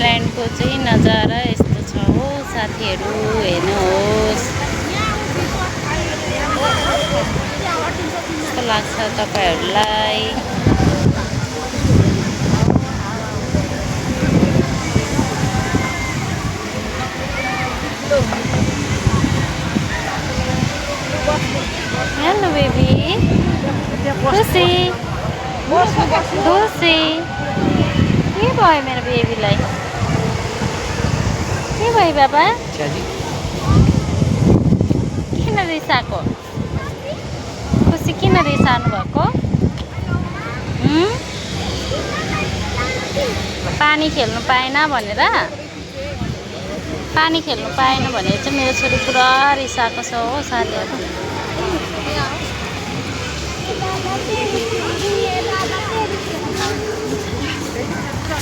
न्युजिल्यान्डको चाहिँ नजारा यस्तो छ हो साथीहरू, हेर्नुहोस् कस्तो लाग्छ तपाईहरूलाई। हेलो बेबी खुसी खुसी के भयो मेरो बेबीलाई? के भयो बाबा? किन रिसाएको? खुसी किन रिसाउनु भएको? पानी खेल्नु पाएन भनेर? पानी खेल्नु पाएन भनेर चाहिँ मेरो छोरी पुरा रिसाएको छ हो साथीहरू।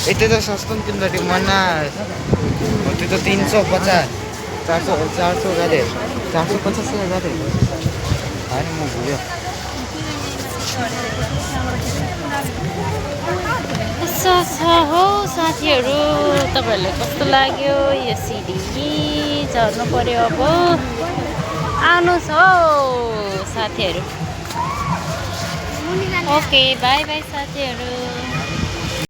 यति त सस्तो पनि किन्दा त्यो मन नआएछ। त्यो त 350 400 गरे 450 गरे होइन म भुल्यो। यसो छ हो साथीहरू, तपाईँहरूलाई कस्तो लाग्यो यो सिडी? झर्नु पर्यो अब, आउनुहोस् हो साथीहरू। ओके बाई बाई साथीहरू।